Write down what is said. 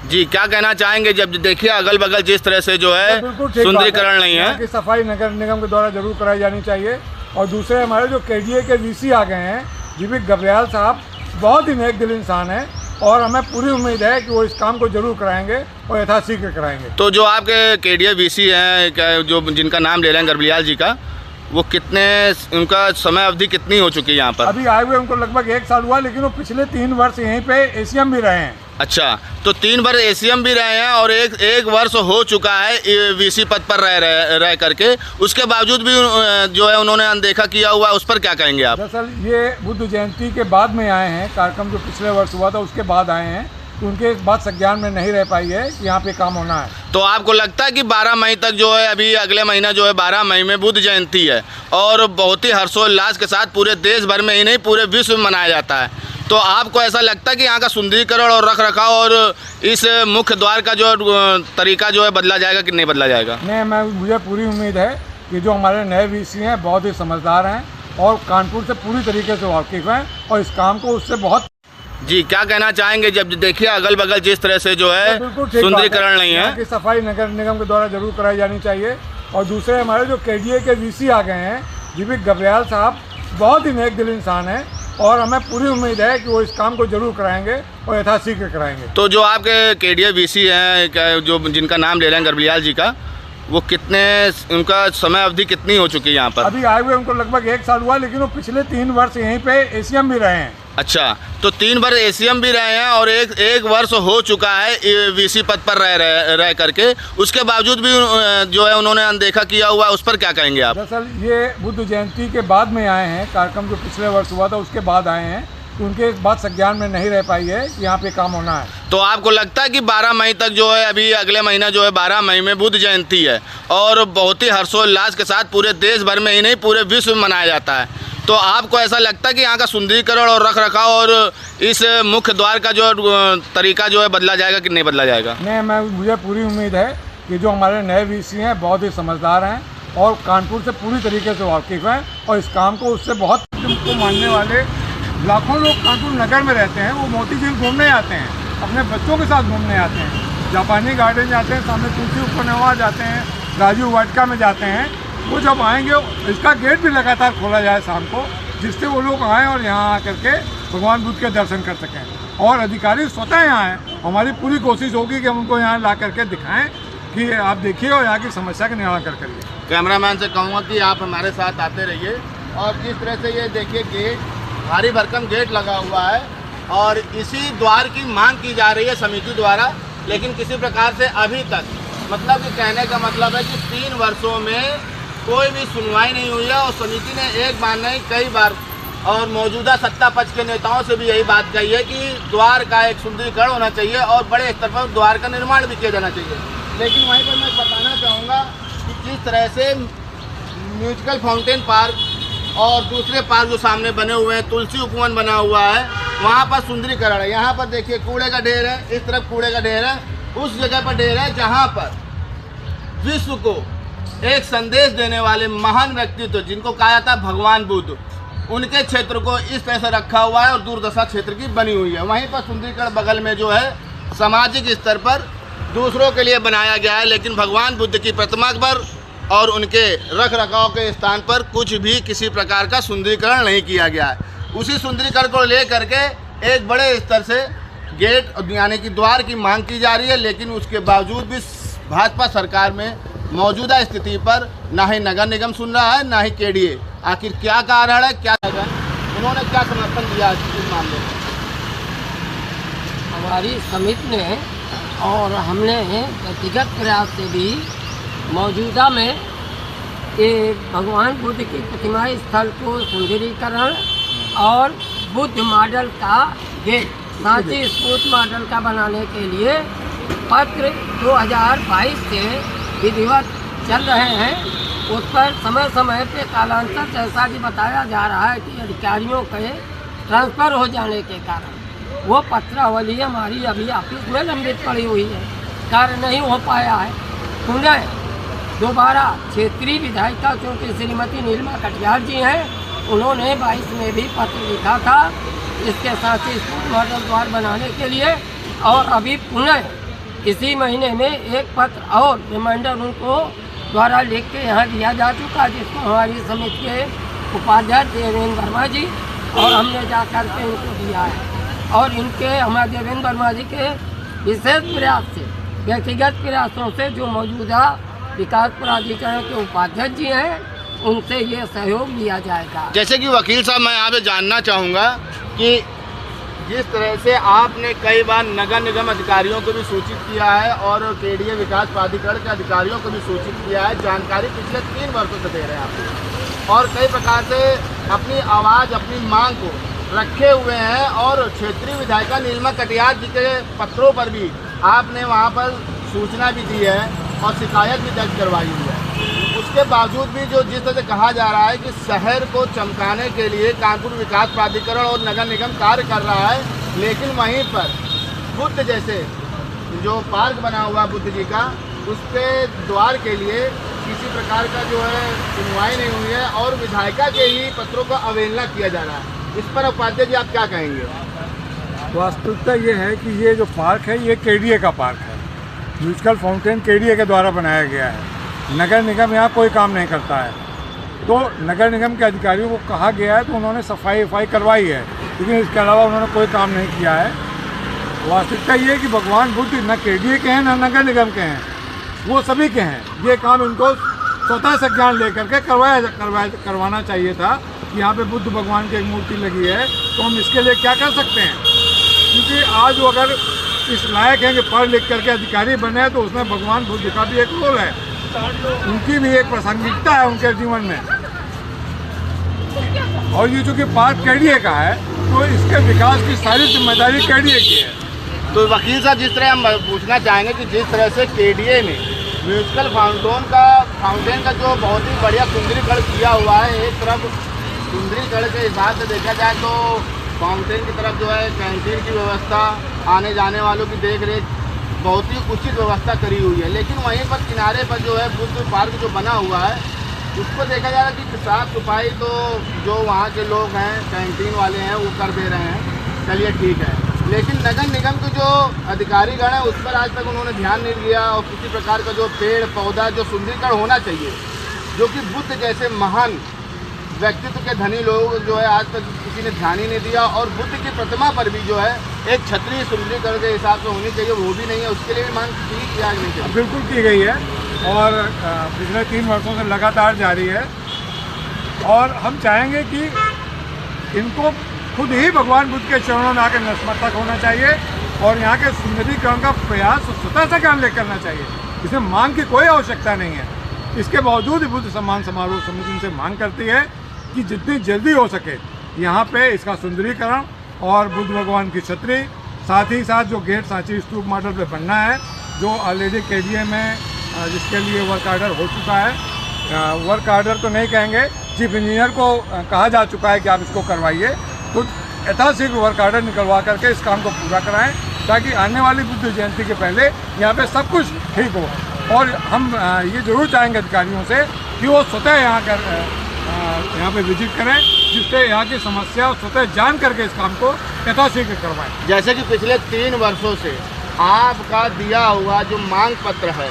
जी, क्या कहना चाहेंगे जब देखिए अगल बगल जिस तरह से जो है सुंदरीकरण नहीं है कि सफाई नगर निगम के द्वारा जरूर कराई जानी चाहिए। और दूसरे हमारे जो केडीए के वीसी आ गए हैं जीवी गब्रियाल साहब, बहुत ही नेक दिल इंसान है और हमें पूरी उम्मीद है कि वो इस काम को जरूर कराएंगे और यथाशीघ्र कराएंगे। तो जो आपके केडीए वीसी हैं जो जिनका नाम ले रहे हैं गब्रियाल जी का, वो उनका समय अवधि कितनी हो चुकी है यहाँ पर? अभी आए हुए उनको लगभग 1 साल हुआ, लेकिन वो पिछले 3 वर्ष यहीं पे एसीएम भी रहे हैं। अच्छा, तो 3 वर्ष एसीएम भी रहे हैं और एक वर्ष हो चुका है वीसी पद पर रह करके, उसके बावजूद भी जो है उन्होंने अनदेखा किया हुआ है। उस पर क्या कहेंगे आप? दरअसल ये बुद्ध जयंती के बाद में आए हैं, कार्यक्रम जो पिछले वर्ष हुआ था उसके बाद आए हैं, तो उनके इस बात संज्ञान में नहीं रह पाई है कि यहाँ पे काम होना है। तो आपको लगता है कि 12 मई तक जो है, अभी अगले महीना जो है 12 मई में बुद्ध जयंती है और बहुत ही हर्षोल्लास के साथ पूरे देश भर में ही नहीं पूरे विश्व में मनाया जाता है, तो आपको ऐसा लगता है कि यहाँ का सुंदरीकरण और रख रखाव और इस मुख्य द्वार का जो तरीका जो है बदला जाएगा कि नहीं बदला जाएगा? नहीं, मुझे पूरी उम्मीद है कि जो हमारे नए वीसी हैं बहुत ही समझदार हैं और कानपुर से पूरी तरीके से वाकिफ़ हैं और इस काम को उससे बहुत। जी, क्या कहना चाहेंगे जब देखिए अगल बगल जिस तरह से जो है सुंदरीकरण नहीं है कि सफाई नगर निगम के द्वारा जरूर कराई जानी चाहिए। और दूसरे हमारे जो केडीए के वीसी आ गए हैं जीवी गब्रियाल साहब, बहुत ही नेक दिल इंसान है और हमें पूरी उम्मीद है कि वो इस काम को जरूर कराएंगे और यथाशीघ्र कराएंगे। तो जो आपके केडीए वीसी हैं जो जिनका नाम ले रहे हैं गब्रियाल जी का, वो उनका समय अवधि कितनी हो चुकी है यहाँ पर? अभी आए हुए उनको लगभग 1 साल हुआ, लेकिन वो पिछले 3 वर्ष यहीं पे एसीएम भी रहे हैं। अच्छा, तो 3 वर्ष एसीएम भी रहे हैं और एक वर्ष हो चुका है वीसी पद पर रह करके, उसके बावजूद भी जो है उन्होंने अनदेखा किया हुआ है। उस पर क्या कहेंगे आप? दरअसल ये बुद्ध जयंती के बाद में आए हैं, कार्यक्रम जो पिछले वर्ष हुआ था उसके बाद आए हैं, तो उनके इस बात संज्ञान में नहीं रह पाई है कि यहाँ पे काम होना है। तो आपको लगता है कि 12 मई तक जो है, अभी अगले महीना जो है 12 मई में बुद्ध जयंती है और बहुत ही हर्षोल्लास के साथ पूरे देश भर में ही नहीं पूरे विश्व में मनाया जाता है, तो आपको ऐसा लगता है कि यहाँ का सुंदरीकरण और रख रखाव और इस मुख्य द्वार का जो तरीका जो है बदला जाएगा कि नहीं बदला जाएगा? नहीं, मुझे पूरी उम्मीद है कि जो हमारे नए वीसी हैं बहुत ही समझदार हैं और कानपुर से पूरी तरीके से वाकिफ़ हैं और इस काम को उससे बहुत को मानने वाले लाखों लोग कानपुर नगर में रहते हैं। वो मोती झील घूमने आते हैं, अपने बच्चों के साथ घूमने आते हैं, जापानी गार्डन जाते हैं, सामने तुलसी उपवनवा जाते हैं, राजू वाटिका में जाते हैं। वो जब आएंगे इसका गेट भी लगातार खोला जाए शाम को, जिससे वो लोग आएँ और यहाँ आकर के भगवान बुद्ध के दर्शन कर सकें। और अधिकारी स्वतः यहाँ आएँ, हमारी पूरी कोशिश होगी कि हम उनको यहाँ ला करके दिखाएँ कि आप देखिए और यहाँ की समस्या का निवारण करिए। कैमरामैन से कहूँगा कि आप हमारे साथ आते रहिए। और जिस तरह से ये देखिए गेट, भारी भरकम गेट लगा हुआ है और इसी द्वार की मांग की जा रही है समिति द्वारा, लेकिन किसी प्रकार से अभी तक, मतलब कि कहने का मतलब है कि 3 वर्षों में कोई भी सुनवाई नहीं हुई है और समिति ने एक बार नहीं कई बार और मौजूदा सत्ता पक्ष के नेताओं से भी यही बात कही है कि द्वार का एक सुंदरीकरण होना चाहिए और बड़े स्तर पर द्वार का निर्माण भी किया जाना चाहिए। लेकिन वहीं पर मैं बताना चाहूँगा कि जिस तरह से म्यूजिकल फाउंटेन पार्क और दूसरे पार्क जो सामने बने हुए हैं, तुलसी उपवन बना हुआ है, वहाँ पर सुंदरीकरण है। यहाँ पर देखिए कूड़े का ढेर है, इस तरफ कूड़े का ढेर है, उस जगह पर ढेर है जहाँ पर विश्व को एक संदेश देने वाले महान व्यक्तित्व जिनको कहा जाता है भगवान बुद्ध, उनके क्षेत्र को इस तरह से रखा हुआ है और दूरदर्शा क्षेत्र की बनी हुई है। वहीं पर सुंदरीकरण बगल में जो है सामाजिक स्तर पर दूसरों के लिए बनाया गया है, लेकिन भगवान बुद्ध की प्रतिमा पर और उनके रख रखाव के स्थान पर कुछ भी किसी प्रकार का सुंदरीकरण नहीं किया गया है। उसी सुंदरीकरण को ले करके एक बड़े स्तर से गेट यानी कि द्वार की मांग की जा रही है, लेकिन उसके बावजूद भी भाजपा सरकार में मौजूदा स्थिति पर ना ही नगर निगम सुन रहा है ना ही केडीए। आखिर क्या कारण है, क्या उन्होंने क्या समर्थन दिया इस मामले में? हमारी समिति ने और हमने व्यक्तिगत प्रयास से भी मौजूदा में ये भगवान बुद्ध की प्रतिमा स्थल को सुंदरीकरण और बुद्ध मॉडल का गेट, सांची स्फूर्त मॉडल का बनाने के लिए पत्र 2022 से विधिवत चल रहे हैं। उस पर समय समय पे कालांतर जैसा कि बताया जा रहा है कि अधिकारियों के ट्रांसफ़र हो जाने के कारण वो पत्रावली हमारी अभी ऑफिस में लंबित पड़ी हुई है, कार्य नहीं हो पाया है। पुनः दोबारा क्षेत्रीय विधायिका चूँकि श्रीमती नीलिमा कटियार जी हैं, उन्होंने 22 में भी पत्र लिखा था इसके साथ ही स्फूर्त मॉडल द्वार बनाने के लिए, और अभी पुनः इसी महीने में एक पत्र और रिमाइंडर उनको द्वारा लिख के यहाँ दिया जा चुका है, जिसको हमारी समिति के उपाध्यक्ष देवेंद्र वर्मा जी और हमने जा कर के उनको दिया है। और इनके हमारे देवेंद्र वर्मा जी के विशेष प्रयास से, व्यक्तिगत प्रयासों से जो मौजूदा विकास प्राधिकरण के उपाध्यक्ष जी हैं, उनसे ये सहयोग लिया जाएगा। जैसे कि वकील साहब, मैं यहाँ पे जानना चाहूँगा कि जिस तरह से आपने कई बार नगर निगम अधिकारियों को भी सूचित किया है और केडीए विकास प्राधिकरण के अधिकारियों को भी सूचित किया है, जानकारी पिछले 3 वर्षों से दे रहे हैं आपको, और कई प्रकार से अपनी आवाज़, अपनी मांग को रखे हुए हैं, और क्षेत्रीय विधायिका नीलिमा कटियार जी के पत्रों पर भी आपने वहाँ पर सूचना भी दी है और शिकायत भी दर्ज करवाई हुई है। उसके बावजूद भी जो जिस तरह से कहा जा रहा है कि शहर को चमकाने के लिए कानपुर विकास प्राधिकरण और नगर निगम कार्य कर रहा है, लेकिन वहीं पर बुद्ध जैसे जो पार्क बना हुआ बुद्ध जी का, उसके द्वार के लिए किसी प्रकार का जो है सुनवाई नहीं हुई है और विधायिका के ही पत्रों का अवहेलना किया जा रहा है। इस पर उपाध्याय जी आप क्या कहेंगे? वास्तविकता ये है कि ये जो पार्क है ये केडीए का पार्क है। म्यूजिकल फाउंटेन केडीए के द्वारा बनाया गया है। नगर निगम यहाँ कोई काम नहीं करता है। तो नगर निगम के अधिकारियों को कहा गया है तो उन्होंने सफाई करवाई है, लेकिन इसके अलावा उन्होंने कोई काम नहीं किया है। वास्तविकता ये है कि भगवान बुद्ध न केडीए के हैं न नगर निगम के हैं, वो सभी के हैं। ये काम उनको स्वतः से ज्ञान लेकर के करवाना चाहिए था कि यहाँ पे बुद्ध भगवान की एक मूर्ति लगी है, तो हम इसके लिए क्या कर सकते हैं। क्योंकि आज वो अगर इस लायक हैं कि पढ़ लिख करके अधिकारी बने हैं, तो उसमें भगवान बुद्ध का भी एक रोल है, उनकी भी एक प्रासंगिकता है उनके जीवन में। और ये चूँकि पार्क केडीए का है तो इसके विकास की सारी जिम्मेदारी केडीए की है। तो वकील साहब, जिस तरह हम पूछना चाहेंगे कि जिस तरह से केडीए ने म्यूजिकल फाउंटेन का जो बहुत ही बढ़िया सुंदरीकरण किया हुआ है, एक तरफ सुंदरीकरण के हिसाब से देखा जाए तो फाउंटेन की तरफ जो है कैंटीन की व्यवस्था, आने जाने वालों की देख रेख, बहुत ही उचित व्यवस्था करी हुई है, लेकिन वहीं पर किनारे पर जो है बुद्ध पार्क जो बना हुआ है, उसको देखा जा रहा है कि साफ सफाई तो जो वहाँ के लोग हैं, कैंटीन वाले हैं, वो कर दे रहे हैं, चलिए ठीक है, लेकिन नगर निगम के जो अधिकारीगण हैं उस पर आज तक उन्होंने ध्यान नहीं दिया। और किसी प्रकार का जो पेड़ पौधा जो सुंदरीकरण होना चाहिए, जो कि बुद्ध जैसे महान व्यक्तित्व के धनी लोग जो है आज तक किसी ने ध्यान ही नहीं दिया। और बुद्ध की प्रतिमा पर भी जो है एक क्षत्रिय सुंदरीकरण के हिसाब से होनी चाहिए, वो भी नहीं है, उसके लिए भी मांग की आज नहीं चाहिए। बिल्कुल की गई है और पिछले 3 वर्षों से लगातार जारी है। और हम चाहेंगे कि इनको खुद ही भगवान बुद्ध के चरणों में आकर नतमस्तक होना चाहिए और यहाँ के सुंदरीकरण का प्रयास स्वतः से काम लेकर करना चाहिए। इसे मांग की कोई आवश्यकता नहीं है। इसके बावजूद बुद्ध सम्मान समारोह समिति इनसे मांग करती है कि जितनी जल्दी हो सके यहाँ पे इसका सुंदरीकरण और बुद्ध भगवान की छतरी, साथ ही साथ जो गेट सांची स्तूप मॉडल पे बनना है, जो ऑलरेडी केडीए में जिसके लिए वर्क आर्डर हो चुका है। वर्क आर्डर तो नहीं कहेंगे, चीफ इंजीनियर को कहा जा चुका है कि आप इसको करवाइए, तो यथाशीघ्र वर्क आर्डर निकलवा करके इस काम को पूरा कराएं ताकि आने वाली बुद्ध जयंती के पहले यहाँ पे सब कुछ ठीक हो। और हम ये जरूर चाहेंगे अधिकारियों से कि वो स्वतः यहाँ पे विजिट करें, जिससे यहाँ की समस्या स्वतः जान करके इस काम को यथाशीघ्र करवाएं। जैसे कि पिछले 3 वर्षों से आपका दिया हुआ जो मांग पत्र है